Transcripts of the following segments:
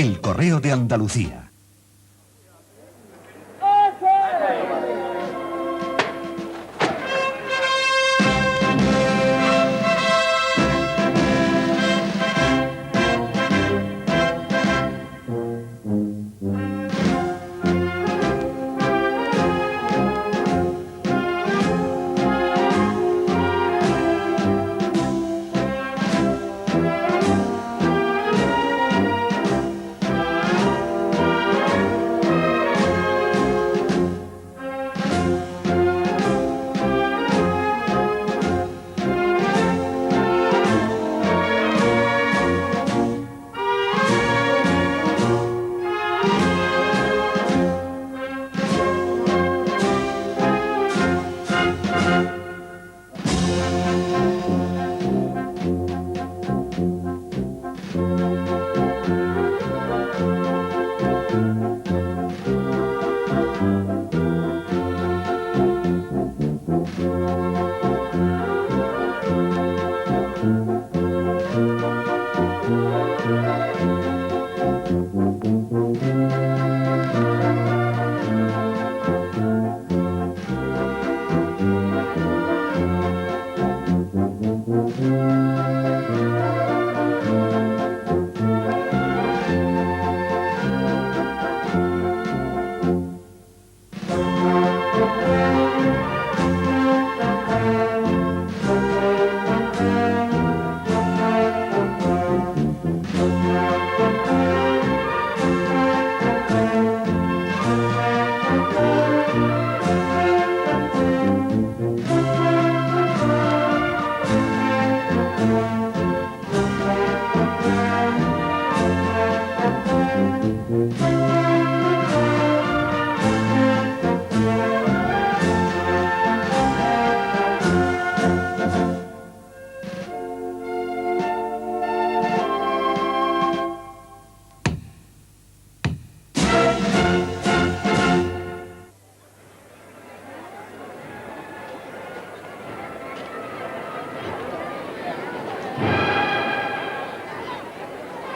El Correo de Andalucía.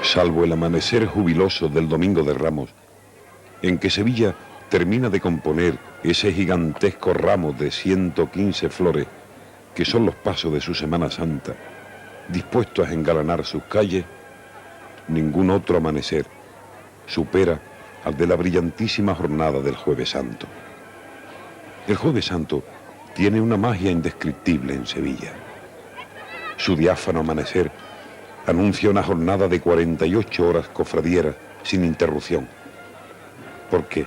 Salvo el amanecer jubiloso del Domingo de Ramos, en que Sevilla termina de componer ese gigantesco ramo de 115 flores que son los pasos de su Semana Santa, dispuestos a engalanar sus calles, ningún otro amanecer supera al de la brillantísima jornada del Jueves Santo. El Jueves Santo tiene una magia indescriptible en Sevilla. Su diáfano amanecer anuncia una jornada de 48 horas cofradieras sin interrupción, porque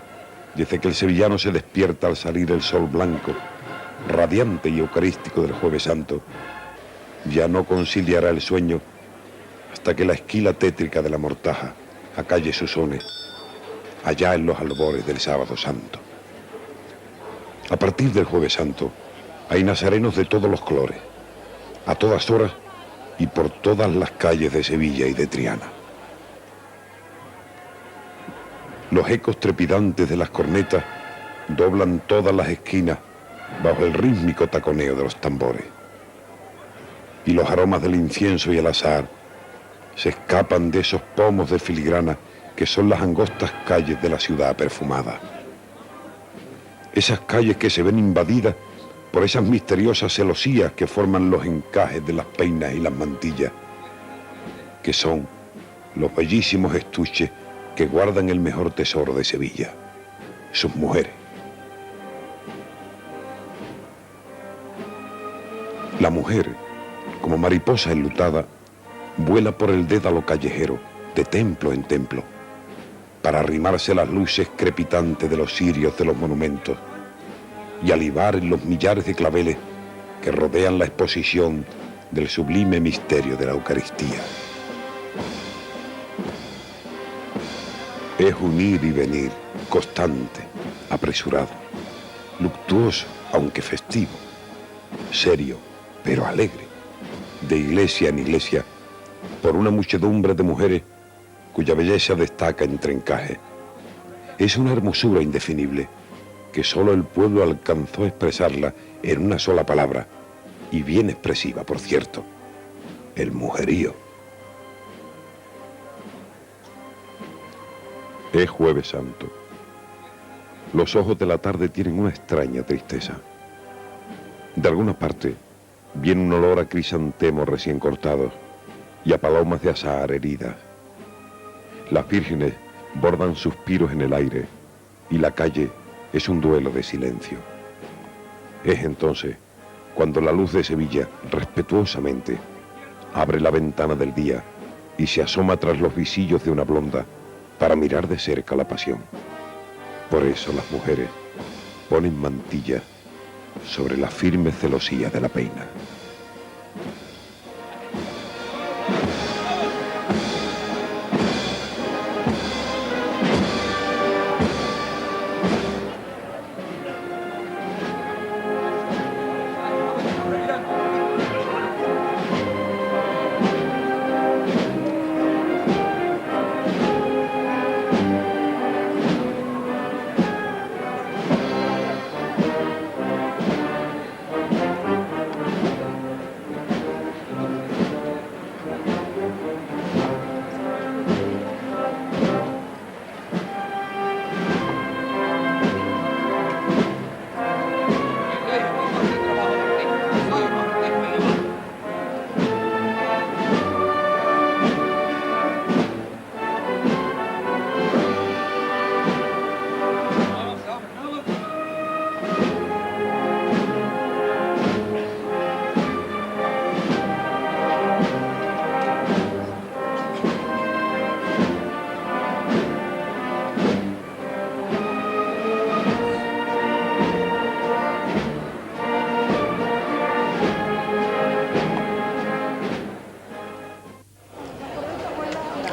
desde que el sevillano se despierta al salir el sol blanco, radiante y eucarístico del Jueves Santo, ya no conciliará el sueño hasta que la esquila tétrica de la Mortaja acalle sus sones allá en los albores del Sábado Santo. A partir del Jueves Santo hay nazarenos de todos los colores, a todas horas y por todas las calles de Sevilla y de Triana. Los ecos trepidantes de las cornetas doblan todas las esquinas bajo el rítmico taconeo de los tambores. Y los aromas del incienso y el azahar se escapan de esos pomos de filigrana que son las angostas calles de la ciudad perfumada. Esas calles que se ven invadidas por esas misteriosas celosías que forman los encajes de las peinas y las mantillas, que son los bellísimos estuches que guardan el mejor tesoro de Sevilla, sus mujeres. La mujer, como mariposa enlutada, vuela por el dédalo callejero, de templo en templo, para arrimarse las luces crepitantes de los cirios de los monumentos y alivar en los millares de claveles que rodean la exposición del sublime misterio de la Eucaristía. Es un ir y venir constante, apresurado, luctuoso aunque festivo, serio pero alegre, de iglesia en iglesia, por una muchedumbre de mujeres cuya belleza destaca entre encajes. Es una hermosura indefinible que solo el pueblo alcanzó a expresarla en una sola palabra, y bien expresiva, por cierto: el mujerío. Es Jueves Santo. Los ojos de la tarde tienen una extraña tristeza. De alguna parte viene un olor a crisantemos recién cortados y a palomas de azahar heridas. Las vírgenes bordan suspiros en el aire y la calle es un duelo de silencio. Es entonces cuando la luz de Sevilla, respetuosamente, abre la ventana del día y se asoma tras los visillos de una blonda para mirar de cerca la pasión. Por eso las mujeres ponen mantillas sobre la firme celosía de la peina.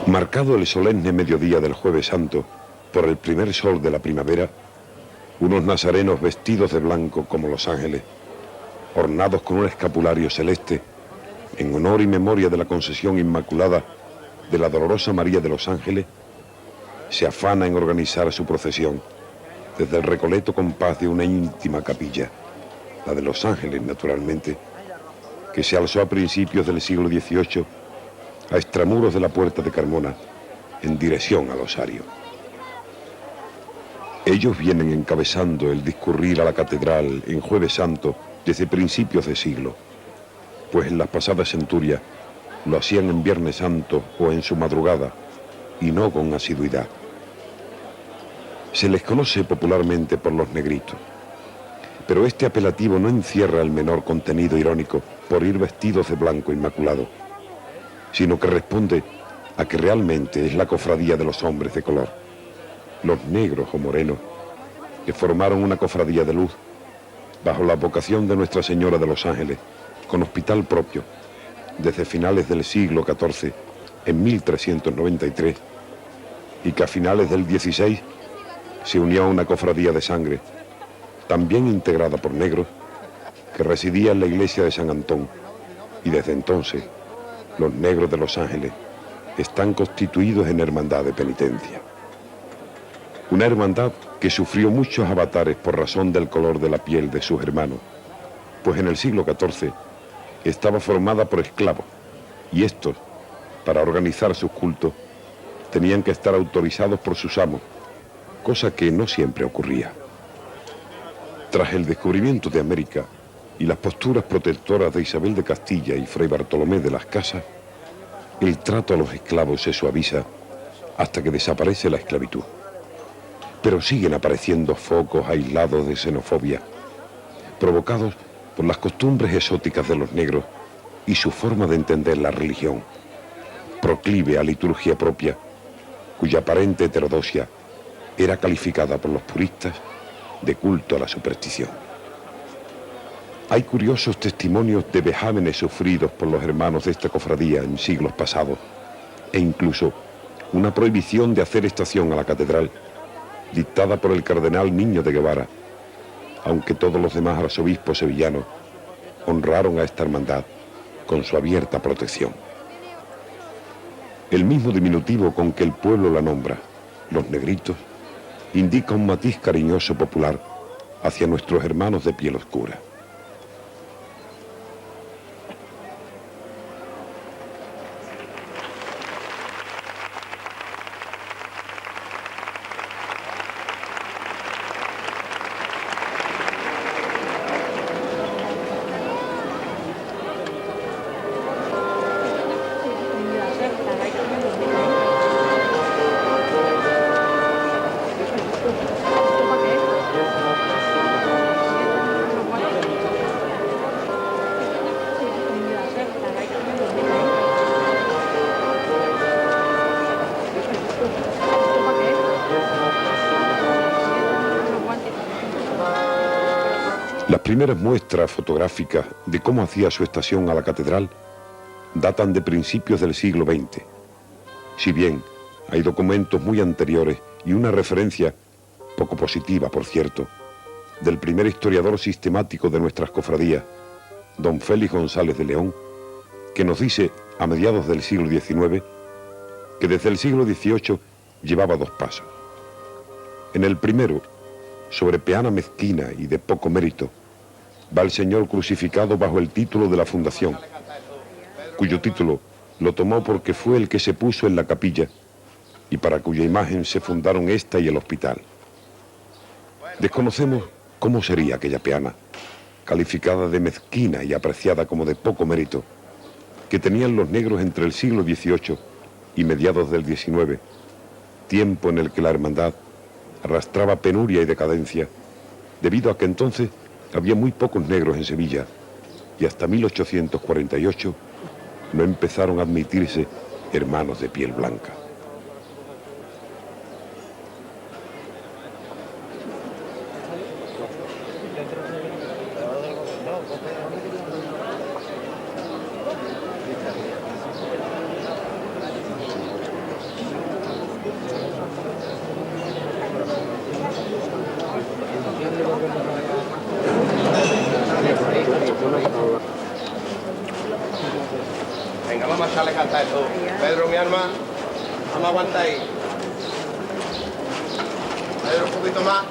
Marcado el solemne mediodía del Jueves Santo por el primer sol de la primavera, unos nazarenos vestidos de blanco como los ángeles, ornados con un escapulario celeste, en honor y memoria de la concesión inmaculada de la Dolorosa María de los Ángeles, se afana en organizar su procesión desde el recoleto compás de una íntima capilla, la de los Ángeles, naturalmente, que se alzó a principios del siglo XVIII a extramuros de la Puerta de Carmona, en dirección al Osario. Ellos vienen encabezando el discurrir a la catedral en Jueves Santo desde principios de siglo, pues en las pasadas centurias lo hacían en Viernes Santo o en su madrugada, y no con asiduidad. Se les conoce popularmente por los negritos, pero este apelativo no encierra el menor contenido irónico por ir vestidos de blanco inmaculado, sino que responde a que realmente es la cofradía de los hombres de color, los negros o morenos, que formaron una cofradía de luz bajo la vocación de Nuestra Señora de los Ángeles, con hospital propio, desde finales del siglo XIV, en 1393, y que a finales del XVI se unió a una cofradía de sangre, también integrada por negros, que residía en la iglesia de San Antón, y desde entonces los negros de los Ángeles están constituidos en hermandad de penitencia. Una hermandad que sufrió muchos avatares por razón del color de la piel de sus hermanos, pues en el siglo XIV estaba formada por esclavos, y estos, para organizar sus cultos, tenían que estar autorizados por sus amos, cosa que no siempre ocurría. Tras el descubrimiento de América y las posturas protectoras de Isabel de Castilla y Fray Bartolomé de las Casas, el trato a los esclavos se suaviza hasta que desaparece la esclavitud. Pero siguen apareciendo focos aislados de xenofobia, provocados por las costumbres exóticas de los negros y su forma de entender la religión, proclive a liturgia propia, cuya aparente heterodoxia era calificada por los puristas de culto a la superstición. Hay curiosos testimonios de vejámenes sufridos por los hermanos de esta cofradía en siglos pasados, e incluso una prohibición de hacer estación a la catedral, dictada por el cardenal Niño de Guevara, aunque todos los demás arzobispos sevillanos honraron a esta hermandad con su abierta protección. El mismo diminutivo con que el pueblo la nombra, los negritos, indica un matiz cariñoso popular hacia nuestros hermanos de piel oscura. Las primeras muestras fotográficas de cómo hacía su estación a la catedral datan de principios del siglo XX. Si bien hay documentos muy anteriores y una referencia, poco positiva por cierto, del primer historiador sistemático de nuestras cofradías, don Félix González de León, que nos dice a mediados del siglo XIX que desde el siglo XVIII llevaba dos pasos. En el primero, sobre peana mezquina y de poco mérito, va el Señor crucificado bajo el título de la fundación, cuyo título lo tomó porque fue el que se puso en la capilla y para cuya imagen se fundaron esta y el hospital. Desconocemos cómo sería aquella peana, calificada de mezquina y apreciada como de poco mérito, que tenían los negros entre el siglo XVIII y mediados del XIX, tiempo en el que la hermandad arrastraba penuria y decadencia, debido a que entonces había muy pocos negros en Sevilla y hasta 1848 no empezaron a admitirse hermanos de piel blanca. Venga, vamos a echarle a cantar esto. Pedro, mi alma, vamos a aguantar ahí. Pedro, un poquito más.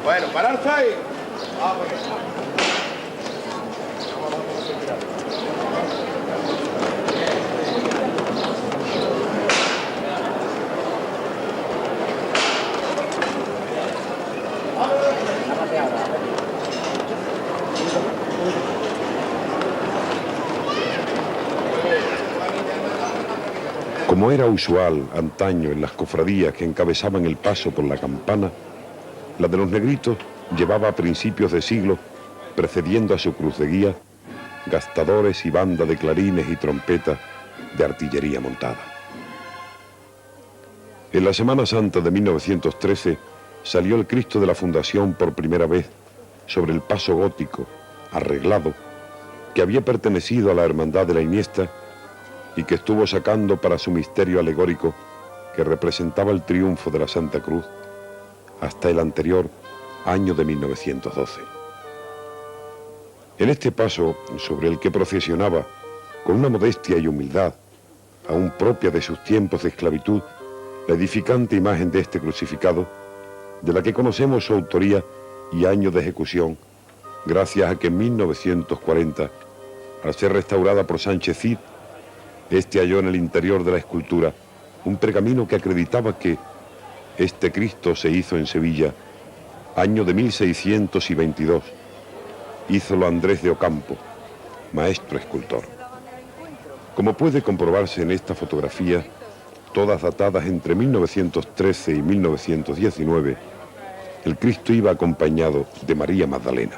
Bueno, pararse ahí. Vamos, Como era usual antaño en las cofradías que encabezaban el paso por la campana, la de los negritos llevaba a principios de siglo, precediendo a su cruz de guía, gastadores y banda de clarines y trompetas de artillería montada. En la Semana Santa de 1913 salió el Cristo de la Fundación por primera vez sobre el paso gótico, arreglado, que había pertenecido a la Hermandad de la Iniesta y que estuvo sacando para su misterio alegórico que representaba el triunfo de la Santa Cruz hasta el anterior año de 1912. En este paso, sobre el que procesionaba con una modestia y humildad aún propia de sus tiempos de esclavitud, la edificante imagen de este crucificado, de la que conocemos su autoría y año de ejecución, gracias a que en 1940, al ser restaurada por Sánchez Cid, este halló en el interior de la escultura un pergamino que acreditaba que este Cristo se hizo en Sevilla, año de 1622. Hízolo Andrés de Ocampo, maestro escultor. Como puede comprobarse en esta fotografía, todas datadas entre 1913 y 1919, el Cristo iba acompañado de María Magdalena.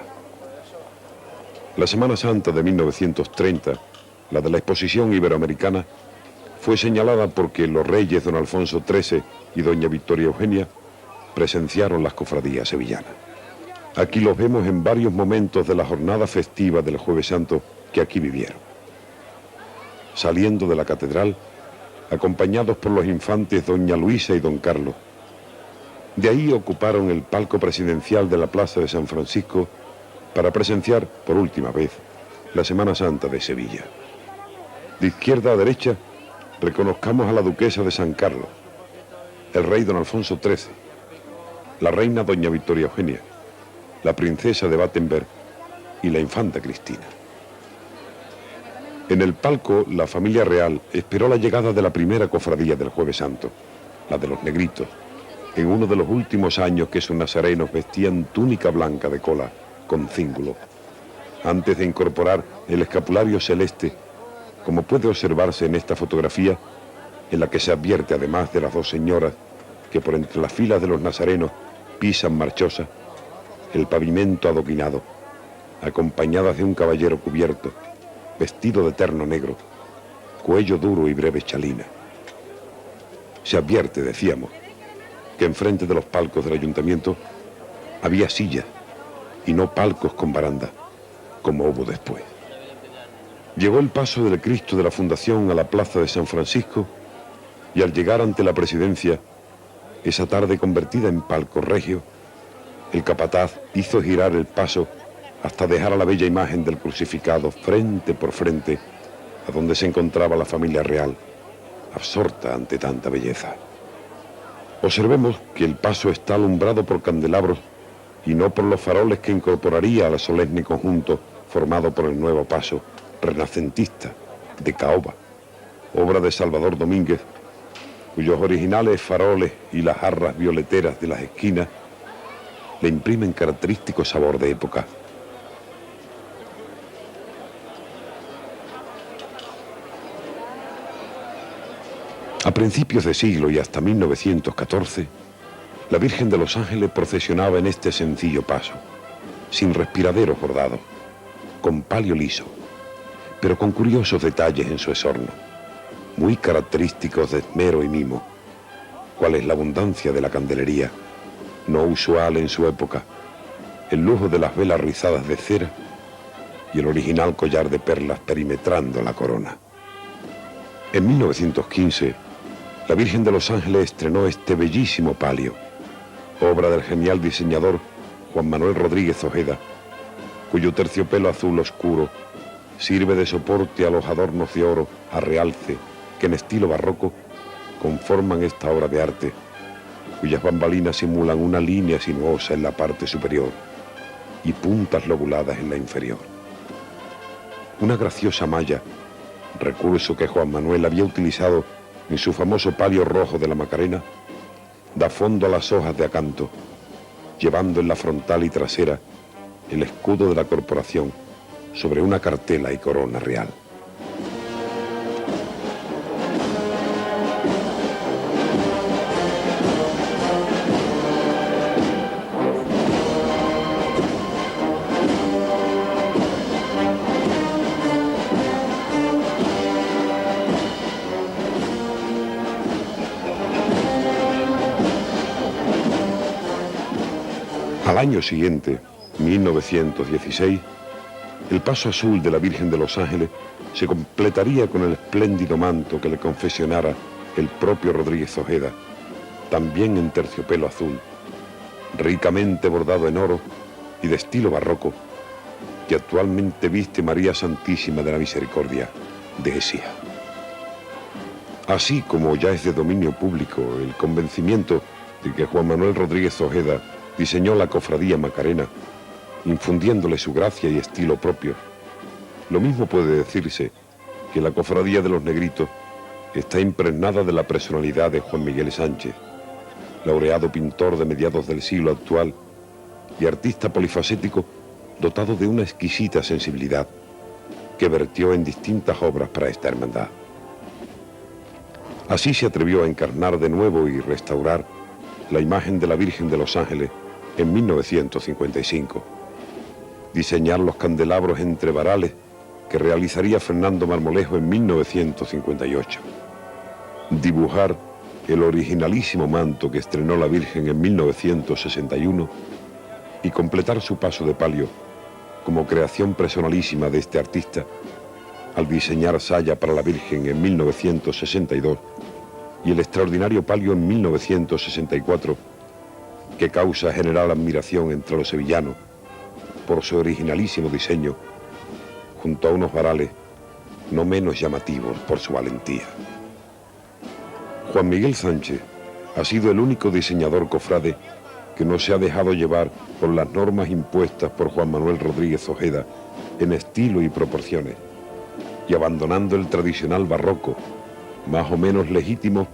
La Semana Santa de 1930, la de la Exposición Iberoamericana, fue señalada porque los reyes don Alfonso XIII y doña Victoria Eugenia presenciaron las cofradías sevillanas. Aquí los vemos en varios momentos de la jornada festiva del Jueves Santo que aquí vivieron. Saliendo de la catedral, acompañados por los infantes doña Luisa y don Carlos. De ahí ocuparon el palco presidencial de la Plaza de San Francisco para presenciar por última vez la Semana Santa de Sevilla. De izquierda a derecha, reconozcamos a la duquesa de San Carlos, el rey don Alfonso XIII, la reina doña Victoria Eugenia, la princesa de Battenberg y la infanta Cristina. En el palco, la familia real esperó la llegada de la primera cofradía del Jueves Santo, la de los negritos, en uno de los últimos años que sus nazarenos vestían túnica blanca de cola con cíngulo, antes de incorporar el escapulario celeste, como puede observarse en esta fotografía, en la que se advierte, además de las dos señoras que por entre las filas de los nazarenos pisan marchosa, el pavimento adoquinado, acompañadas de un caballero cubierto, vestido de terno negro, cuello duro y breve chalina. Se advierte, decíamos, que enfrente de los palcos del ayuntamiento Había sillas y no palcos con baranda, como hubo después. Llegó el paso del Cristo de la Fundación a la plaza de San Francisco y al llegar ante la presidencia, esa tarde convertida en palco regio, el capataz hizo girar el paso hasta dejar a la bella imagen del crucificado frente por frente a donde se encontraba la familia real, absorta ante tanta belleza. Observemos que el paso está alumbrado por candelabros y no por los faroles que incorporaría al solemne conjunto formado por el nuevo paso renacentista de Caoba, obra de Salvador Domínguez, cuyos originales faroles y las jarras violeteras de las esquinas le imprimen característico sabor de época. A principios de siglo y hasta 1914, la Virgen de los Ángeles procesionaba en este sencillo paso, sin respiraderos bordados, con palio liso, pero con curiosos detalles en su esorno, muy característicos de esmero y mimo, cual es la abundancia de la candelería, no usual en su época, el lujo de las velas rizadas de cera y el original collar de perlas perimetrando la corona. En 1915, la Virgen de los Ángeles estrenó este bellísimo palio, obra del genial diseñador Juan Manuel Rodríguez Ojeda, cuyo terciopelo azul oscuro sirve de soporte a los adornos de oro a realce que en estilo barroco conforman esta obra de arte, cuyas bambalinas simulan una línea sinuosa en la parte superior y puntas lobuladas en la inferior. Una graciosa malla, recurso que Juan Manuel había utilizado en su famoso palio rojo de la Macarena, da fondo a las hojas de acanto, llevando en la frontal y trasera el escudo de la corporación sobre una cartela y corona real. Al año siguiente, 1916, el paso azul de la Virgen de los Ángeles se completaría con el espléndido manto que le confeccionara el propio Rodríguez Ojeda, también en terciopelo azul, ricamente bordado en oro y de estilo barroco, que actualmente viste María Santísima de la Misericordia de Écija. Así como ya es de dominio público el convencimiento de que Juan Manuel Rodríguez Ojeda diseñó la cofradía Macarena, infundiéndole su gracia y estilo propio, lo mismo puede decirse que la cofradía de los Negritos está impregnada de la personalidad de Juan Miguel Sánchez, laureado pintor de mediados del siglo actual y artista polifacético dotado de una exquisita sensibilidad que vertió en distintas obras para esta hermandad. Así se atrevió a encarnar de nuevo y restaurar la imagen de la Virgen de los Ángeles en 1955, diseñar los candelabros entre varales que realizaría Fernando Marmolejo en 1958, dibujar el originalísimo manto que estrenó la Virgen en 1961 y completar su paso de palio como creación personalísima de este artista al diseñar saya para la Virgen en 1962 y el extraordinario palio en 1964 que causa general admiración entre los sevillanos por su originalísimo diseño, junto a unos varales no menos llamativos por su valentía. Juan Miguel Sánchez ha sido el único diseñador cofrade que no se ha dejado llevar por las normas impuestas por Juan Manuel Rodríguez Ojeda en estilo y proporciones, y abandonando el tradicional barroco, más o menos legítimo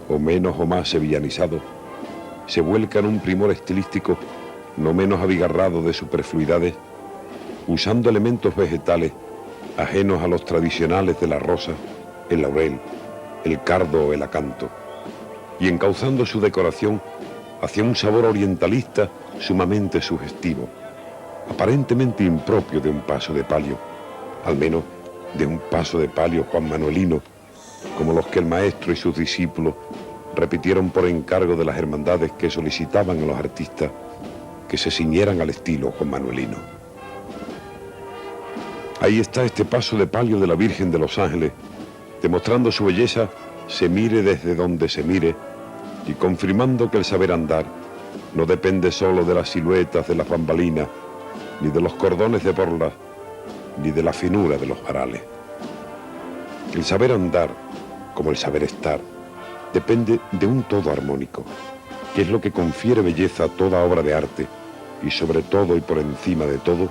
o menos o más sevillanizado, se vuelca en un primor estilístico no menos abigarrado de superfluidades, usando elementos vegetales ajenos a los tradicionales de la rosa, el laurel, el cardo o el acanto, y encauzando su decoración hacia un sabor orientalista sumamente sugestivo, aparentemente impropio de un paso de palio, al menos de un paso de palio juanmanuelino, como los que el maestro y sus discípulos repitieron por encargo de las hermandades que solicitaban a los artistas que se ciñeran al estilo Juan Manuelino. Ahí está este paso de palio de la Virgen de los Ángeles, demostrando su belleza, se mire desde donde se mire, y confirmando que el saber andar no depende solo de las siluetas de las bambalinas, ni de los cordones de borlas, ni de la finura de los varales. El saber andar, como el saber estar, depende de un todo armónico, que es lo que confiere belleza a toda obra de arte, y sobre todo y por encima de todo,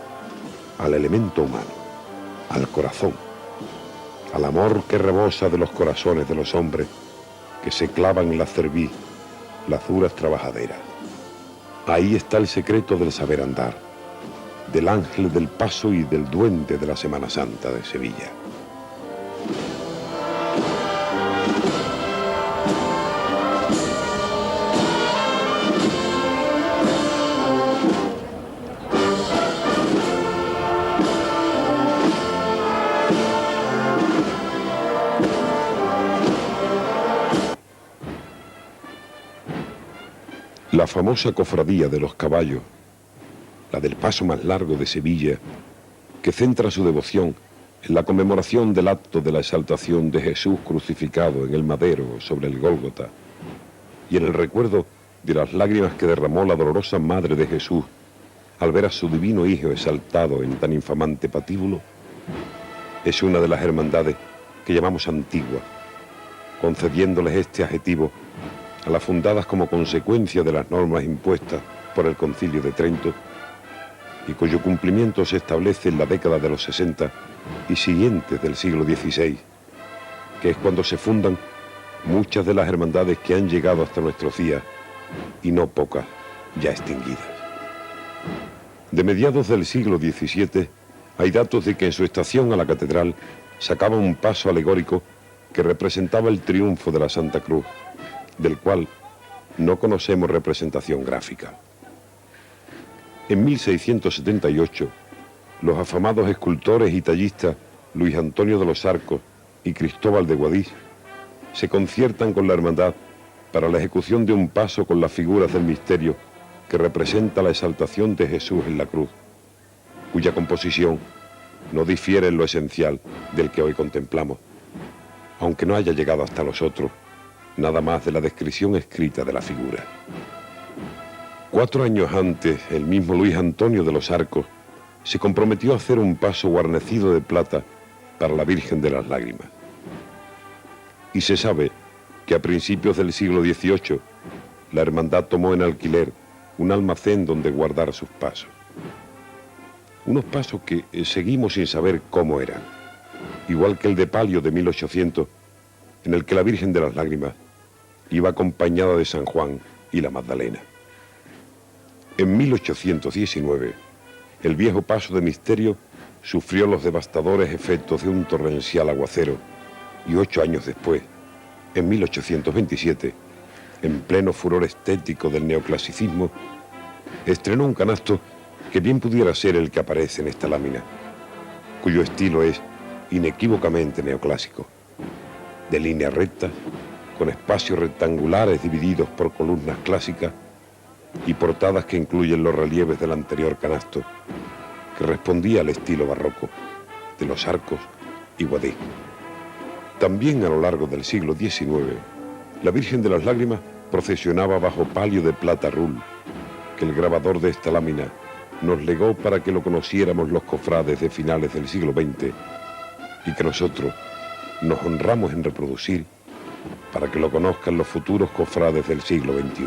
al elemento humano, al corazón, al amor que rebosa de los corazones de los hombres que se clavan en la cerviz, las duras trabajaderas. Ahí está el secreto del saber andar, del ángel del paso y del duende de la Semana Santa de Sevilla. La famosa cofradía de los caballos, la del paso más largo de Sevilla, que centra su devoción en la conmemoración del acto de la exaltación de Jesús crucificado en el madero sobre el Gólgota y en el recuerdo de las lágrimas que derramó la dolorosa Madre de Jesús al ver a su divino Hijo exaltado en tan infamante patíbulo, es una de las hermandades que llamamos antiguas, concediéndoles este adjetivo a las fundadas como consecuencia de las normas impuestas por el Concilio de Trento y cuyo cumplimiento se establece en la década de los 60 y siguientes del siglo XVI, que es cuando se fundan muchas de las hermandades que han llegado hasta nuestros días y no pocas ya extinguidas. De mediados del siglo XVII hay datos de que en su estación a la catedral sacaba un paso alegórico que representaba el triunfo de la Santa Cruz, del cual no conocemos representación gráfica. En 1678, los afamados escultores y tallistas Luis Antonio de los Arcos y Cristóbal de Guadix se conciertan con la hermandad para la ejecución de un paso con las figuras del misterio que representa la exaltación de Jesús en la cruz, cuya composición no difiere en lo esencial del que hoy contemplamos, aunque no haya llegado hasta nosotros nada más de la descripción escrita de la figura. 4 años antes, el mismo Luis Antonio de los Arcos se comprometió a hacer un paso guarnecido de plata para la Virgen de las Lágrimas. Y se sabe que a principios del siglo XVIII la hermandad tomó en alquiler un almacén donde guardar sus pasos. Unos pasos que seguimos sin saber cómo eran, igual que el de palio de 1800, en el que la Virgen de las Lágrimas iba acompañada de San Juan y la Magdalena. En 1819, el viejo paso de misterio sufrió los devastadores efectos de un torrencial aguacero y 8 años después, en 1827, en pleno furor estético del neoclasicismo, estrenó un canasto que bien pudiera ser el que aparece en esta lámina, cuyo estilo es inequívocamente neoclásico, de línea recta, con espacios rectangulares divididos por columnas clásicas y portadas que incluyen los relieves del anterior canasto, que respondía al estilo barroco de los Arcos y Guadix. También a lo largo del siglo XIX, la Virgen de las Lágrimas procesionaba bajo palio de plata rul, que el grabador de esta lámina nos legó para que lo conociéramos los cofrades de finales del siglo XX y que nosotros nos honramos en reproducir para que lo conozcan los futuros cofrades del siglo XXI.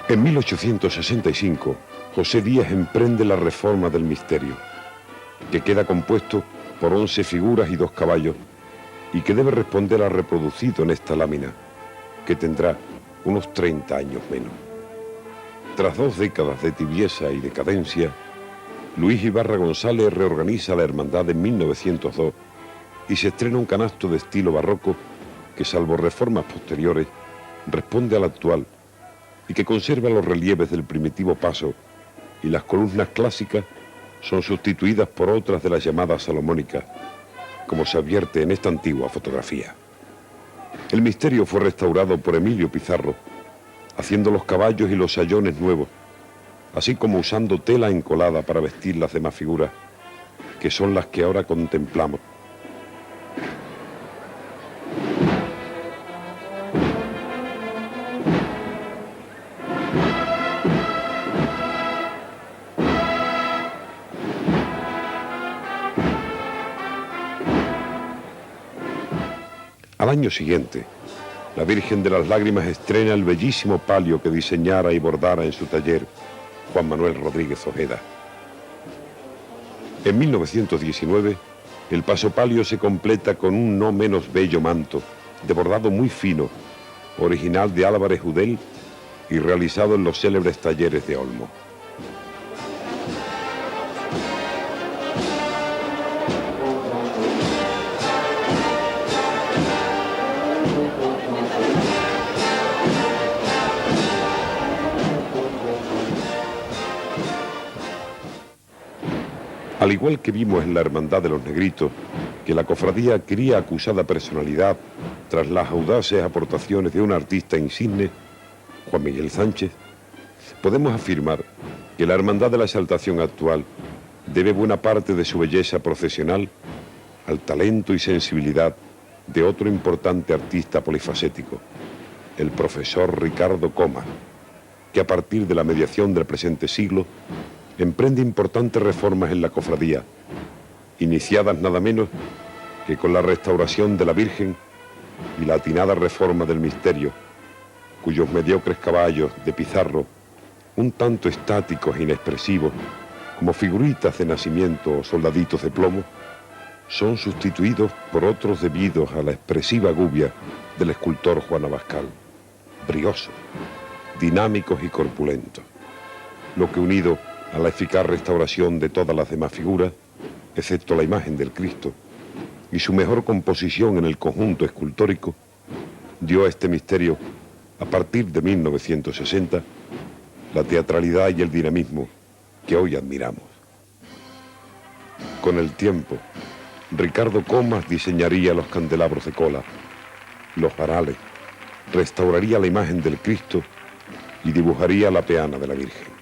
En 1865, José Díaz emprende la reforma del misterio, que queda compuesto por 11 figuras y 2 caballos, y que debe responder a reproducido en esta lámina, que tendrá unos 30 años menos. Tras 2 décadas de tibieza y decadencia, Luis Ibarra González reorganiza la hermandad en 1902 y se estrena un canasto de estilo barroco que, salvo reformas posteriores, responde al actual y que conserva los relieves del primitivo paso, y las columnas clásicas son sustituidas por otras de las llamadas salomónicas, como se advierte en esta antigua fotografía. El misterio fue restaurado por Emilio Pizarro, haciendo los caballos y los sayones nuevos, así como usando tela encolada para vestir las demás figuras, que son las que ahora contemplamos. Al año siguiente, la Virgen de las Lágrimas estrena el bellísimo palio que diseñara y bordara en su taller Juan Manuel Rodríguez Ojeda. En 1919, el pasopalio se completa con un no menos bello manto, de bordado muy fino, original de Álvarez Udell y realizado en los célebres talleres de Olmo. Al igual que vimos en la Hermandad de los Negritos, que la cofradía adquiría acusada personalidad tras las audaces aportaciones de un artista insigne, Juan Miguel Sánchez, podemos afirmar que la Hermandad de la Exaltación actual debe buena parte de su belleza procesional al talento y sensibilidad de otro importante artista polifacético, el profesor Ricardo Comas, que a partir de la mediación del presente siglo emprende importantes reformas en la cofradía, iniciadas nada menos que con la restauración de la Virgen y la atinada reforma del misterio, cuyos mediocres caballos de pizarro, un tanto estáticos e inexpresivos, como figuritas de nacimiento o soldaditos de plomo, son sustituidos por otros debidos a la expresiva gubia del escultor Juan Abascal, briosos, dinámicos y corpulentos, lo que unido a la eficaz restauración de todas las demás figuras, excepto la imagen del Cristo, y su mejor composición en el conjunto escultórico, dio a este misterio, a partir de 1960, la teatralidad y el dinamismo que hoy admiramos. Con el tiempo, Ricardo Comas diseñaría los candelabros de cola, los varales, restauraría la imagen del Cristo y dibujaría la peana de la Virgen.